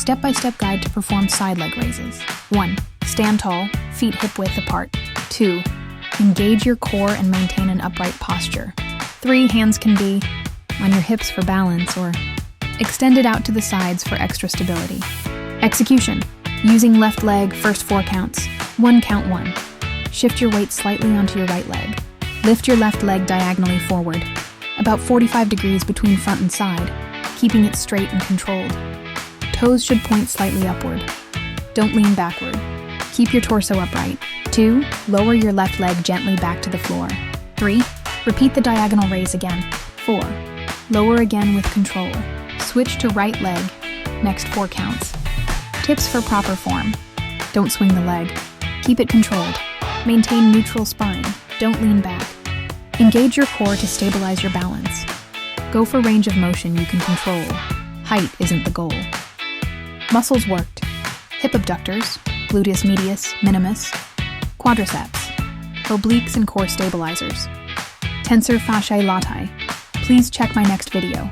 Step-by-step guide to perform side leg raises. 1. Stand tall, feet hip-width apart. 2. Engage your core and maintain an upright posture. 3. Hands can be on your hips for balance or extended out to the sides for extra stability. Execution. Using left leg, first 4 counts. 1 count 1. Shift your weight slightly onto your right leg. Lift your left leg diagonally forward, about 45 degrees between front and side, keeping it straight and controlled. Toes should point slightly upward. Don't lean backward. Keep your torso upright. 2. Lower your left leg gently back to the floor. 3. Repeat the diagonal raise again. 4. Lower again with control. Switch to right leg. Next 4 counts. Tips for proper form. Don't swing the leg. Keep it controlled. Maintain neutral spine. Don't lean back. Engage your core to stabilize your balance. Go for range of motion you can control. Height isn't the goal. Muscles worked. Hip abductors, Gluteus Medius, Minimus, Quadriceps, obliques and core stabilizers, Tensor, Fasciae, Latae. Please check my next video.